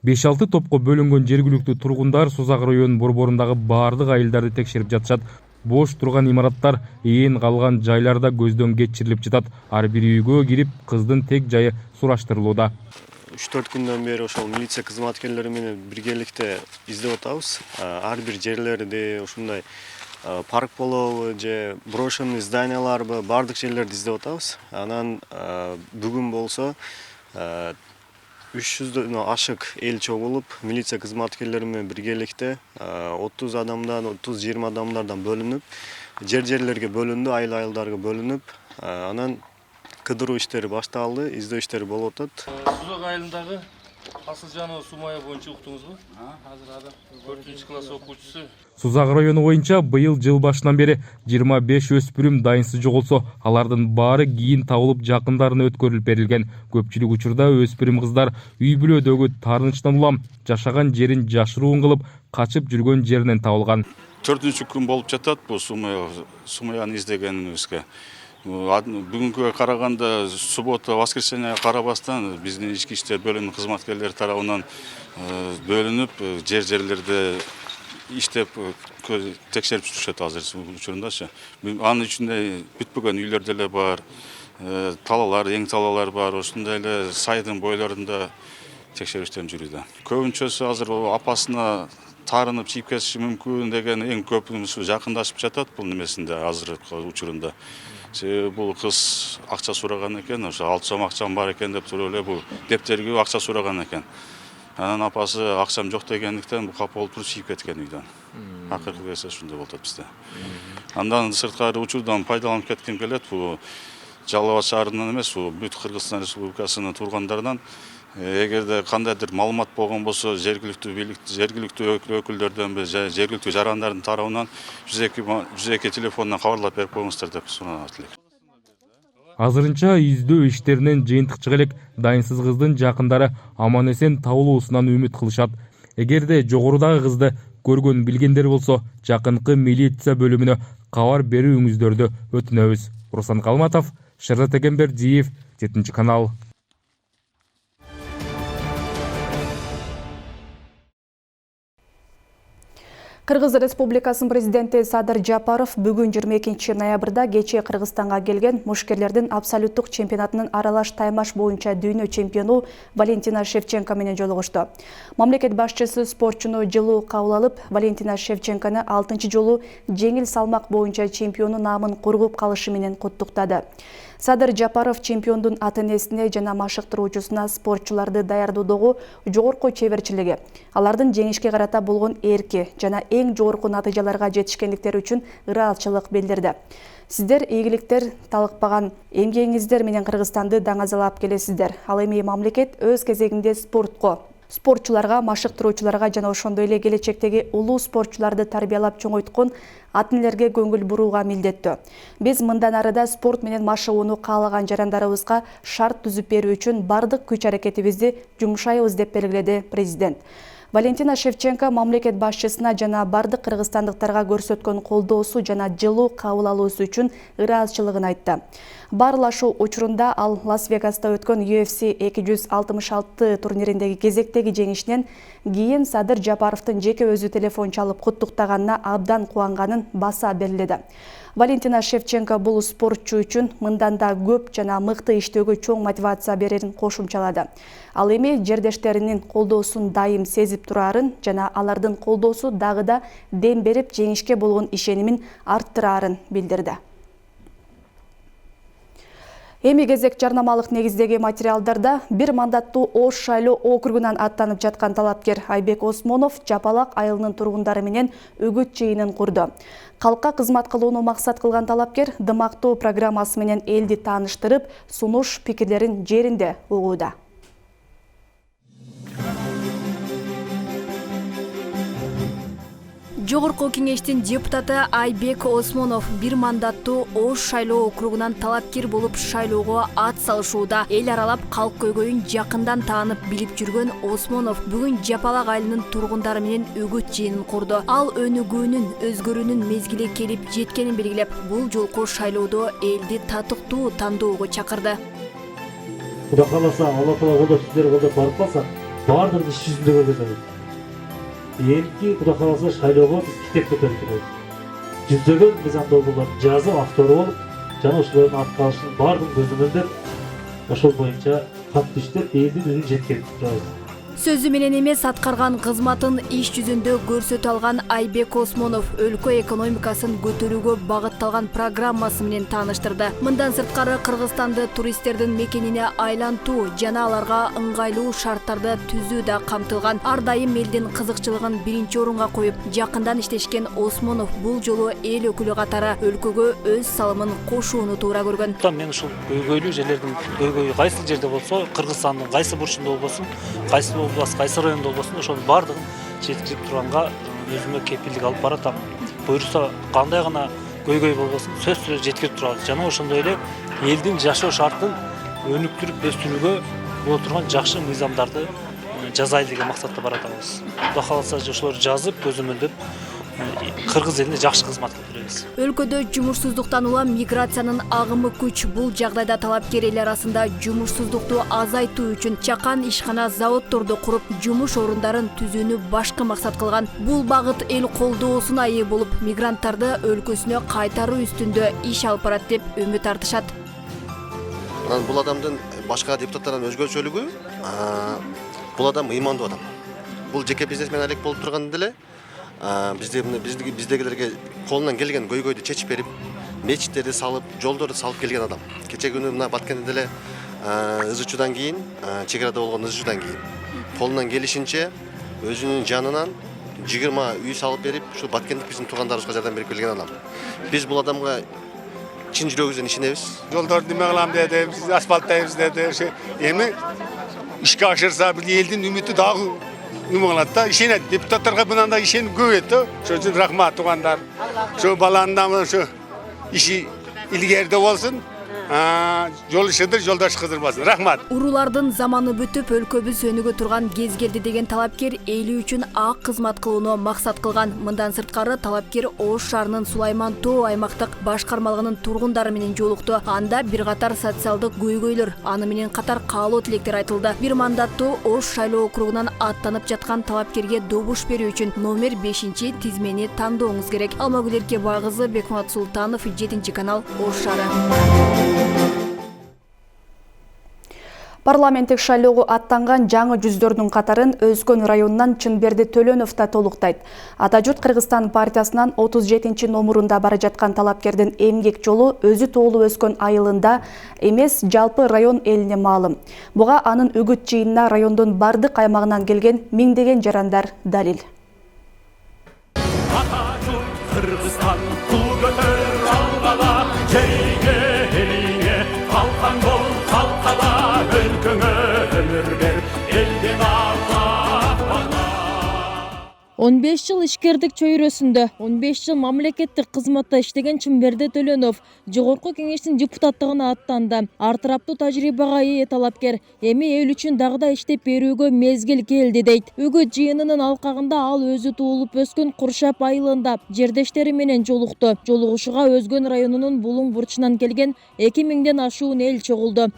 [SPEAKER 18] 5-6 топко бөлүнгөн жергиликтүү тургундар Созак районунун борборундагы баардык айылдарды текшерип жатышат. Бош турган имараттар ээн калган жайларда көздөн кечирилип жатат. Ар бир үйгө кирип, кыздын тек жайы сураштырылууда.
[SPEAKER 10] 3-4 күндөн бери ошол милиция кызматкерлери менен биргеликте издеп атабыз. Ар бир жерлерди ушундай парк болобу же брошенный зданияларбы баардык жерлерди издеп атабыз. Анан бүгүн болсо 300дөн ашык эл чогулуп, милиция кызматкерлери менен биргеликте 30 адамдан, 30-20 адамдардан бөлүнүп, жерлерге бөлүндү, айыл-айылдарга бөлүнүп, анан кыдыруу иштери башталды, издөө иштери болуп атат.
[SPEAKER 17] Сузак айылындагы Асылжанова Сумая боюнча уктуңузбу? Азыр адам 4-класс окуучусу.
[SPEAKER 18] Сузак району боюнча быйыл жыл башынан бери 25 өспүрүм дайынсыз жоголсо, алардын баары кийин табылып жакындарына өткөрүлүп берилген. Көпчүлүк учурда өспүрүм кыздар үй бүлөдөгү таарынычтан улам жашаган жерин жашыруун кылып, качып жүргөн жеринен табылган.
[SPEAKER 22] 4-күн болуп жатат бул Сумаяны издегенибизге. Бүгүнкүгө караганда суббота, воскресеньеге карабастан биздин ички иштер бөлүмүнүн кызматкерлери тарабынан бөлүнүп, жерлерде иштеп текшерип жүрүшөт азыр учурундачы. Анын ичинде бүтпөгөн үйлөр деле бар, талалар, эң талалар бар, ошондой эле сайдын бойлорунда текшерүү иштери жүрүүдө. Көбүнчөсү азыр апасына таарынып чийип кетиши мүмкүн деген эң көпүнүсү жакындашып жатат бул немесинде азыркы учурунда. Бул кыз акча сураган экен, ошо 6 сом акчам бар экен деп туруп эле бул дептерге акча сураган экен. Анан апасы акчам жок дегендиктен бул капа болуп туруп чийип кеткен үйдөн. Акыркы келсе ушундай болуп атат бизде. Андан сырткары учурдан пайдаланып кетким келет, бул Жалал Абад шаарынан эмес, бул бүт Кыргызстан Республикасынын тургундарынан эгерде кандайдыр маалымат болгон болсо, жергиликтүү өкүлдөрдөн же жергиликтүү жарандардын тарабынан 102 телефонунан кабарлап берип коюңуздар деп суранат элек.
[SPEAKER 18] Азырынча издөө иштеринен жыйынтык чыга элек, дайынсыз кыздын жакындары аман эсен табылуусунан үмүт кылышат. Эгерде жогорудагы кызды көргөн билгендер болсо, жакынкы милиция бөлүмүнө кабар берүүңүздөрдү өтүнөбүз. Руслан Калматов, Шерзат Экенбердиев, 7 канал.
[SPEAKER 1] Кыргыз Республикасынын президенти Садыр Жапаров бүгүн 22 ноябрда кечээ Кыргызстанга келген мушкерлердин абсолюттук чемпионатынын аралаш таймаш боюнча дүйнө чемпиону Валентина Шевченко менен жолугушту. Мамлекет башчысы спортчуну жылуу кабыл алып, Валентина Шевченкону 6 жолу жеңил салмак боюнча чемпиону наамын коргоп калышы менен куттуктады. Садыр Жапаров чемпиондун ата-энесине жана машыктыруучусуна спортчуларды даярдоодогу жогорку чеберчилиги, алардын жеңишке карата болгон эрки жана эң жогорку натыйжаларга жетишкендиктери үчүн ыраазычылык билдирди. Сиздер ийгиликтер талыкпаган эмгегиңиздер менен Кыргызстанды даңазалап келесиздер. Ал эми мамлекет өз кезегинде спортчуларга, машыктыруучуларга жана ошондой эле келечектеги улуу спортчуларды тарбиялап чоңойткон ата-энелерге көңүл бурууга милдеттүү. Биз мындан арыда спорт менен машыгууну каалаган жарандарыбызга шарт түзүп берүү үчүн бардык күч-аракетибизди жумшайбыз деп белгиледи президент. Валентина Шевченко мамлекет башчысына жана бардык кыргызстандыктарга көрсөткөн колдоосу жана жылуу кабыл алуусу үчүн ыраазычылыгын айтты. Барлашуу учурунда ал Лас-Вегаста өткөн UFC 266 турнириндеги кезектеги жеңишинен кийин Садыр Жапаровдун жеке өзү телефон чалып куттуктаганына абдан кубанганын баса берилди. Валентина Шевченко бул спортчу үчүн мындан да көп жана мыкты иштөөгө чоң мотивация берерин кошумчалады. Ал эми жердештеринин колдоосун дайым сезип турарын жана алардын колдоосу дагы да дем берип жеңишке болгон ишенимин арттырарын билдирди. Эми кезек жарнамалык негиздеги материалдарда бир мандаттуу Ош шайлоо округунан аттанып жаткан талапкер Айбек Осмонов Жапалак айылынын тургундары менен үгүт жыйынын курду. Калкка кызмат кылууну максат кылган талапкер дымактуу программасы менен элди тааныштырып, сунуш пикирлерин жеринде угууда.
[SPEAKER 2] Жогорку кеңештин депутаты Айбек Осмонов бир мандаттуу Ош шайлоо округунан талапкер болуп шайлоого ат салышууда. Эл аралап калк көйгөйүн жакындан таанып билип жүргөн Осмонов бүгүн Жапалак айылынын тургундары менен үгүт жыйынын курду. Ал өнүгүүнүн, өзгөрүүнүн мезгили келип жеткенин белгилеп, бул жолку шайлоодо элди татыктуу тандоого чакырды.
[SPEAKER 5] Кудай кааласа, Алла Таала колдоп сиздер колдоп барып калса, баардыгын иш жүзүндө көргөзөбүз. Элки Кудай кааласа шайлоого биз китеп көтөрүп турабыз. Жүздөгөн мизандолдууларды жазып, автору болуп, жана ошолордун ат калышын баардыгын көзөмөлдөп, ошол боюнча кат иштеп, элдин үнүн жеткирип турабыз.
[SPEAKER 2] Сөзү менен эмес, аткарган кызматын иш жүзүндө көрсөтө алган Айбек Осмонов өлкө экономикасын көтөрүүгө багытталган программасы менен тааныштырды. Мындан сырткары Кыргызстанды туристтердин мекенине айлантуу жана аларга ыңгайлуу шарттарды түзүү да камтылган. Ар дайым элдин кызыкчылыгын биринчи орунга коюп, жакындан иштешкен Осмонов бул жолу эл өкүлү катары өлкөгө өз салымын кошууну туура көргөн.
[SPEAKER 23] Мен ушул көйгөйлүү жерлердин көйгөйү кайсы жерде болсо, Кыргызстандын кайсы бурчунда болбосун, кайсы кайсы районда болбосун, ошонун баардыгын жеткирип турганга өзүмө кепилдик алып баратам. Буюрса, кандай гана көйгөй болбосун, сөзсүз түрдө жеткирип турабыз. Жана ошондой эле элдин жашоо шартын өнүктүрүп өстүрүүгө боло турган жакшы мыйзамдарды жасайлы деген максатта баратабыз. Кудай кааласа, ошолорду жазып, көзөмөлдөп, Кыргыз элине жакшы кызмат кылып беребиз.
[SPEAKER 2] Өлкөдө жумушсуздуктан улам миграциянын агымы күч. Бул жагдайда талапкер эл арасында жумушсуздукту азайтуу үчүн чакан ишкана, заводдорду куруп, жумуш орундарын түзүүнү башкы максат кылган. Бул багыт эл колдоосуна ээ болуп, мигранттарды өлкөсүнө кайтаруу үстүндө иш алып барат деп үмүт артышат.
[SPEAKER 24] Бул адамдын башка депутаттардан өзгөчөлүгү, бул адам ыймандуу адам. Бул жеке бизнесмен элек болуп турганда деле биздегилерге колунан келген көйгөйдү чечип берип, мечиттерди салып, жолдорду салып келген адам. Кече күнү мына Баткенде деле ызычуудан кийин, чек арада болгон ызычуудан кийин колунан келишинче өзүнүн жанынан 20 үй салып берип, ушул Баткендик биздин туугандарыбызга жардам берип келген адам. Биз бул адамга чын жүрөгүбүздөн ишенебиз.
[SPEAKER 25] Жолдорду неме кылам деди, биз асфальттайбыз деди. Эми ишке ашырса, бир элдин үмүтү дагы неме кылат да, ишенет. Депутаттарга мындан да ишенип көбөйөт да. Ошон үчүн рахмат туугандар. Ошо баланын ошо иши илгерде болсун. Жол ишидир, жолдош кыдырбасын. Рахмат.
[SPEAKER 2] Урулардын заманы бүтүп, өлкөбүз өнүгө турган кез келди деген талапкер эли үчүн ак кызмат кылууну максат кылган. Мындан сырткары талапкер Ош шаарынын Сулайман Тоо аймактык башкармалыгынын тургундары менен жолукту. Анда бир катар социалдык көйгөйлөр, аны менен катар каалоо тилектер айтылды. Бир мандаттуу Ош шайлоо округунан аттанып жаткан талапкерге добуш берүү үчүн номер 5 тизмени тандооңуз керек. Алмагүл Эркебайкызы, Бекмамат Султанов, 7 канал, Ош шаары.
[SPEAKER 1] Парламенттик шайлоого аттанган жаңы жүздөрдүн катарын Өзгөн районунан Чынберди Төлөнов да толуктайт. Ата журт Кыргызстан партиясынан 37 номурунда бара жаткан талапкердин эмгек жолу өзү туулуп өскөн айылында эмес, жалпы район элине маалым. Буга анын үгүт жыйынына райондун бардык аймагынан келген миңдеген жарандар далил.
[SPEAKER 26] Ата журт Кыргызстан туу көтөр алгала, жерге элине калкан бол калкала.
[SPEAKER 9] 15 жыл ишкердик чөйрөсүндө 15 жыл мамлекеттик кызматта иштеген Чынберди Төлөнов жогорку кеңештин депутаттыгына аттанды. Ар тараптуу тажрыйбага ээ талапкер эми эл үчүн дагы да иштеп берүүгө мезгил келди дейт. Үгүт жыйынынын алкагында ал өзү туулуп өскөн Куршап айылында жердештери менен жолукту. Жолугушууга Өзгөн районунун Булуң бурчунан келген 2000ден ашуун эл чогулду.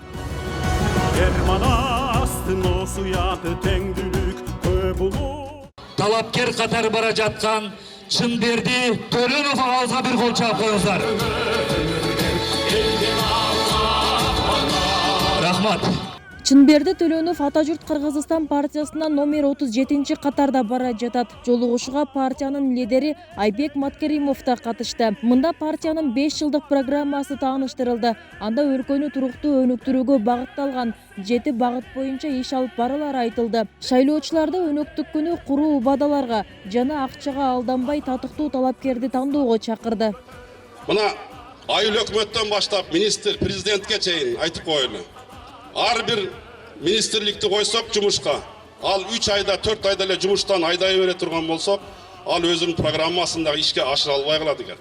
[SPEAKER 3] Талапкер катары бара жаткан Чынберди Төлөнов агабызга бир кол чаап коюңуздар. Рахмат.
[SPEAKER 9] Чынберди Төлөнов Ата журт Кыргызстан партиясына номер 37 катарда бара жатат. Жолугушууга партиянын лидери Айбек Маткеримов да катышты. Мында партиянын 5 жылдык программасы тааныштырылды. Анда өлкөнү туруктуу өнүктүрүүгө багытталган 7 багыт боюнча иш алып барылары айтылды. Шайлоочуларды өнөктүккүнү куруу убадаларга жана акчага алданбай татыктуу талапкерди тандоого чакырды.
[SPEAKER 4] Мына айыл өкмөттөн баштап министр, президентке чейин айтып коелу. Ар бир министрликти койсок жумушка, ал 3 айда 4 айда эле жумуштан айдай бере турган болсок, ал өзүнүн программасында ишке ашыра албай калат экен.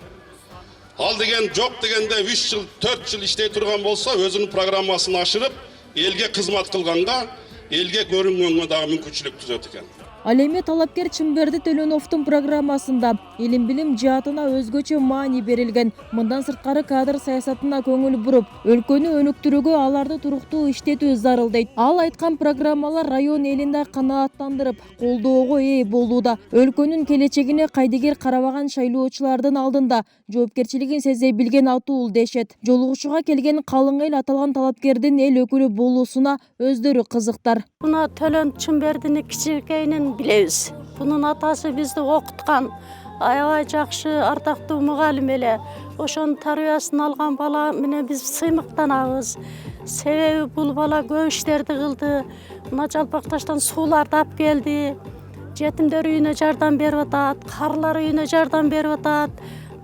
[SPEAKER 4] Ал деген жок дегенде 3 жыл, 4 жыл иштей турган болсо, өзүнүн программасын ашырып, элге кызмат кылганга, элге көрүнгөнгө дагы мүмкүнчүлүк түзөт экен.
[SPEAKER 9] Ал эми талапкер Чынберди Төлөновдун программасында илим билим жаатына өзгөчө маани берилген. Мындан сырткары кадр саясатына көңүл буруп, өлкөнү өнүктүрүүгө аларды туруктуу иштетүү зарыл дейт. Ал айткан программалар район элинде канааттандырып, колдоого ээ болууда. Өлкөнүн келечегине кайдыгер карабаган шайлоочулардын алдында жоопкерчилигин сезе билген атуул дешет. Жолугушууга келген калың эл аталган талапкердин эл өкүлү болуусуна өздөрү кызыктар.
[SPEAKER 21] Мына Төлөн Чынбердини кичинекейинен билебиз. Бунун атасы бизди окуткан, аябай жакшы, ардактуу мугалим эле. Ошонун тарбиясын алган бала менен биз сыймыктанабыз. Себеби бул бала көп иштерди кылды. Мына Жалпакташтан сууларды алып келди. Жетимдер үйүнө жардам берип атат, карлар үйүнө жардам берип атат.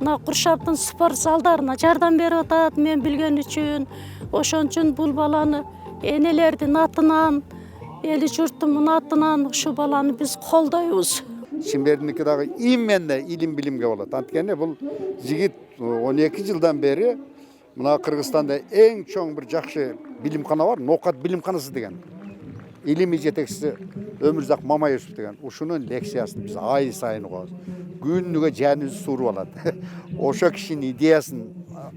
[SPEAKER 21] Мына Куршаптын спорт залдарына жардам берип атат мен билген үчүн. Ошон үчүн бул баланы энелердин атынан, эли журттун атынан ушу баланы биз колдойбуз.
[SPEAKER 6] Чынбердиники дагы именно илим билимге болот. Анткени бул жигит 12 жылдан бери мына Кыргызстанда эң чоң бир жакшы билимкана бар, Ноокат билимканасы деген. Илимий жетекчиси Өмүрзак Мамаевич деген. Ушунун лекциясын биз ай сайын угабыз. Күнүгө жаныбыз сууруп алат. Ошо кишинин идеясын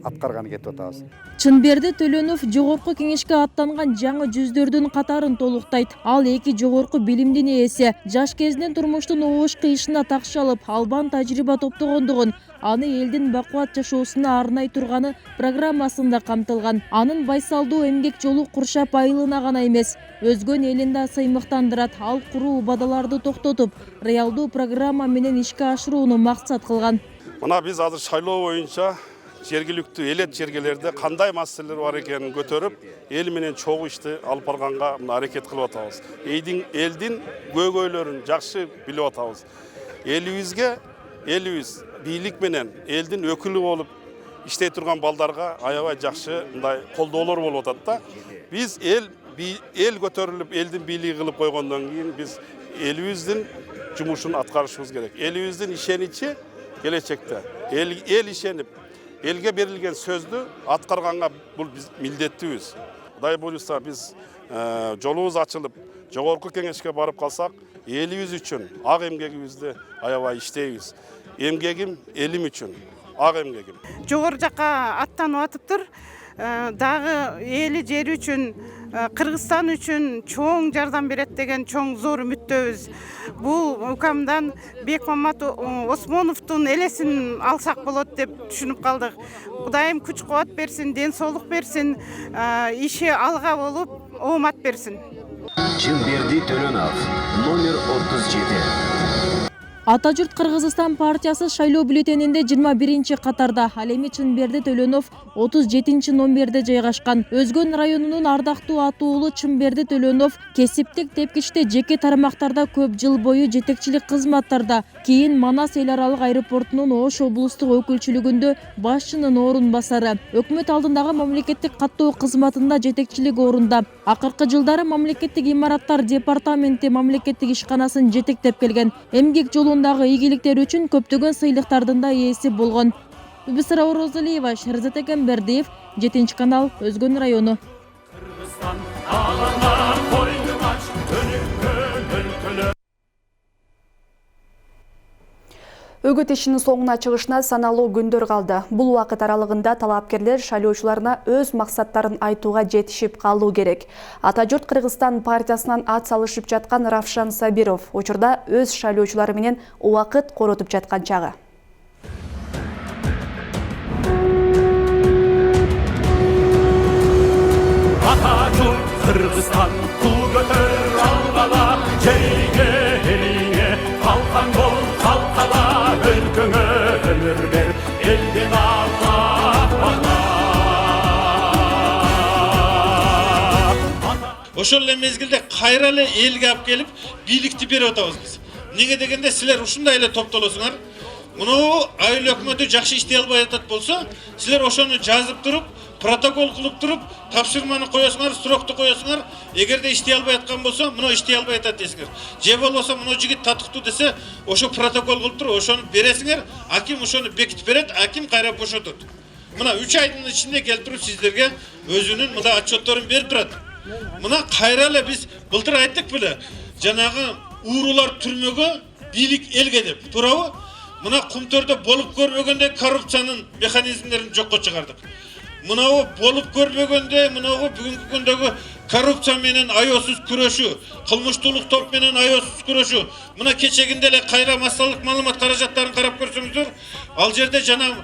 [SPEAKER 6] аткарганы кетип атабыз.
[SPEAKER 9] Чынберди Төлөнов жогорку кеңешке аттанган жаңы жүздөрдүн катарын толуктайт. Ал 2 жогорку билимдин ээси. Жаш кезинен турмуштун оош кыйышына такш алып, албан тажрыйба топтогондугун, аны элдин бакубат жашоосуна арнай турганы программасында камтылган. Анын байсалдуу эмгек жолу Куршап айылына гана эмес, Өзгөн элин да сыймыктандырат. Ал куруу убадаларды токтотуп, реалдуу программа менен ишке ашырууну максат кылган.
[SPEAKER 4] Мына биз азыр шайлоо боюнча жергиликтүү элет жергелерде кандай маселелер бар экенин көтөрүп, эл менен чогуу ишти алып барганга аракет кылып атабыз. Элдин көйгөйлөрүн жакшы билип атабыз. Элибиз бийлик менен элдин өкүлү болуп иштей турган балдарга аябай жакшы мындай колдоолор болуп атат да. Биз эл көтөрүлүп, элдин бийлиги кылып койгондон кийин биз элибиздин жумушун аткарышыбыз керек. Элибиздин ишеничи келечекте. Эл ишенип, элге берилген сөздү аткарганга бул биз милдеттүүбүз. Кудай буюрса биз жолубуз ачылып, жогорку кеңешке барып калсак, элибиз үчүн ак эмгегибизди аябай иштейбиз. Эмгегим элим үчүн, ак эмгегим.
[SPEAKER 7] Жогору жакка аттанып атыптыр. Дагы эли жери үчүн, Кыргызстан үчүн чоң жардам берет деген чоң зор үмүттөбүз. Бул укамдан Бекмамат Осмоновдун элесин алсак болот деп түшүнүп калдык. Кудайым күч кубат берсин, ден соолук берсин, иши алга болуп, оомат берсин.
[SPEAKER 8] Чынберди Төлөнов, номер 37.
[SPEAKER 9] Ата журт Кыргызстан партиясы шайлоо бюллетенинде 21 катарда, ал эми Чынберди Төлөнов 37 номерде жайгашкан. Өзгөн районунун ардактуу атуулу Чынберди Төлөнов кесиптик тепкичте жеке тармактарда көп жыл бою жетекчилик кызматтарда, кийин Манас эл аралык аэропортунун Ош облустук өкүлчүлүгүндө башчынын орун басары, өкмөт алдындагы мамлекеттик каттоо кызматында жетекчилик орунда. Акыркы жылдары мамлекеттик имараттар департаменти мамлекеттик ишканасын жетектеп келген. Эмгек жолун жолундагы ийгиликтери үчүн көптөгөн сыйлыктардын да ээси болгон. Бибисара Орозалиева, Шерзат Экембердиев, 7-канал, Өзгөн району.
[SPEAKER 1] Өгөт ишинин соңуна чыгышына саналуу күндөр калды. Бул убакыт аралыгында талапкерлер шайлоочуларына өз максаттарын айтууга жетишип калуу керек. Ата журт Кыргызстан партиясынан ат салышып жаткан Равшан Сабиров учурда өз шайлоочулары менен убакыт коротуп жаткан чагы.
[SPEAKER 26] Ата журт Кыргызстан туу көтөр алгала, жериңе элиңе калкан бол калкала, өлкөңө өмүр бер элдин ата.
[SPEAKER 11] Ошол эле мезгилде кайра эле элге алып келип бийликти берип атабыз биз. Неге дегенде силер ушундай эле топтолосуңар. Муну айыл өкмөтү жакшы иштей албай атат болсо, силер ошону жазып туруп, протокол кылып туруп, тапшырманы коесуңар, срокту коесуңар. Эгерде иштей албай аткан болсо, муну иштей албай атат десиңер. Же болбосо муну жигит татыктуу десе, ошо протокол кылып туруп, ошону бересиңер, аким ошону бекитип берет, аким кайра бошотот. Мына 3 айдын ичинде келтирип сиздерге өзүнүн мына отчетторун берип турат. Мына кайра эле биз былтыр айттык беле, жанагы уурулар түрмөгө, бийлик элге деп, туурабы? Мына Кумтөрдө болуп көрбөгөндө коррупциянын механизмдерин жокко чыгардык. Мынау болуп көрбөгөндө, мынау бүгүнкү күндөгү коррупция менен аёсуз күрөшүү, кылмыштуулук топ менен аёсуз күрөшүү. Мына кечегинде эле кайра массалык маалымат каражаттарын карап көрсөңүздөр, ал жерде жана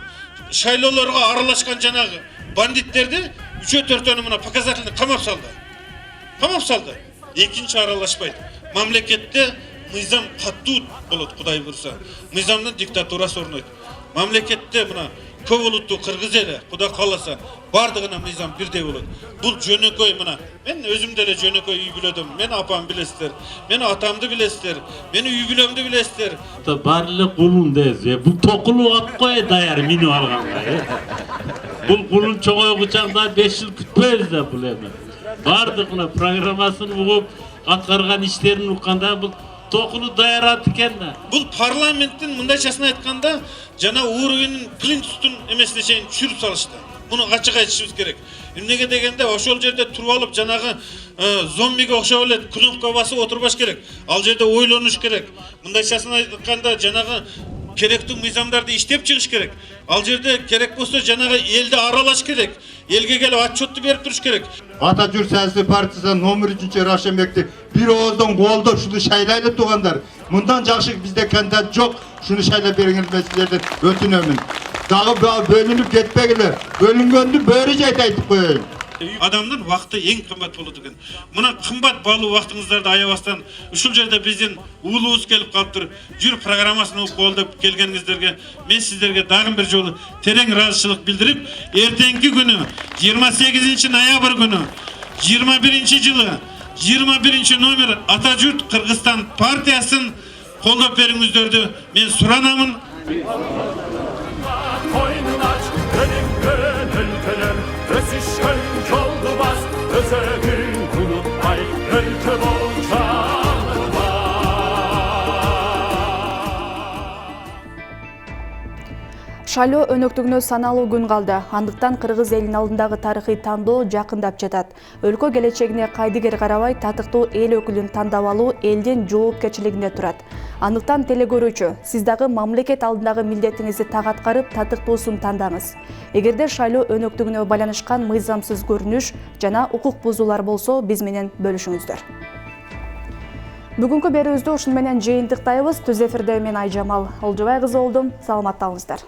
[SPEAKER 11] шайлоолорго аралашкан жанагы бандиттерди 3-4 мына показательный камап салды. Камап салды. Экинчи аралашпайт. Мамлекетте мыйзам катуу болот, Кудай буйрса. Мыйзамдын диктатурасы орнойт. Мамлекетте мына көп улуттуу Кыргыз эли, Кудай кааласа, бардыгына мыйзам бирдей болот. Бул жөнөкөй мына. Мен өзүм деле жөнөкөй үй бүлөдүм. Мен апам билесиздер. Мен атамды билесиздер. Мени үй бүлөмдү билесиздер.
[SPEAKER 12] Бар эле кулун десе, бул токулуп ат кой даяр минип алганга. Бул кулун чоңойгучакта 5 жыл күтпөйбүз да бул эми. Бардыгына программасын угуп, аткарган иштерин укканда бул токулу даярат экен да.
[SPEAKER 11] Бул парламенттин мындайчасын айтканда жана уровенин плинтустун эмесине чейин түшүрүп салышты. Муну ачык айтышыбыз керек. Эмнеге дегенде ошол жерде туруп алып жанагы зомбиге окшоп эле кнопка басып отурбаш керек. Ал жерде ойлонуш керек. Мындайчасын айтканда жанагы керектүү мыйзамдарды иштеп чыгыш керек. Ал жерде керек болсо жанагы элди аралаш керек. Элге келип отчетту берип туруш керек.
[SPEAKER 13] Ата журт саясий партиясынан номер 3 Рашенбекти бир ооздон колдоп шуну шайлайлы туугандар. Мындан жакшы бизде кандидат жок. Шуну шайлап бериңер мен силерден өтүнөмүн. Дагы бөлүнүп кетпегиле. Бөлүнгөндү бөөрү жайт айтып коеюн.
[SPEAKER 11] Адамдын вакыты эң кымбат болот экен. Мына кымбат баалуу вактыңыздарды аябастан ушул жерде биздин уулубуз келип калыптыр. Жүр программасын угуп колдоп келгениңиздерге мен сиздерге дагы бир жолу терең ыраазычылык билдирип, эртеңки күнү 28 ноябрь күнү 21 жылы 21 номер Ата журт Кыргызстан партиясын колдоп бериңиздерди мен суранамын.
[SPEAKER 26] Өсүшкөн жолду бас, өзөгүн унутпай, өлкө болуп жалыба.
[SPEAKER 1] Шайлоо өнөктүгүнө саналуу күн калды. Андыктан Кыргыз элинин алдындагы тарыхый тандоо жакындап жатат. Өлкө келечегине кайдыгер карабай, татыктуу эл өкүлүн тандап алуу элдин жоопкерчилигинде турат. Андыктан телекөрүүчү, сиз дагы мамлекет алдындагы милдетиңизди так аткарып, татыктуусун тандаңыз. Эгерде шайлоо өнөктүгүнө байланышкан мыйзамсыз көрүнүш жана укук бузуулар болсо, биз менен бөлүшүңүздөр. Бүгүнкү берүүбүздү ушун менен жыйынтыктайбыз. Түз эфирде мен Айжамал Олжобай кызы болдум. Саламатталыңыздар.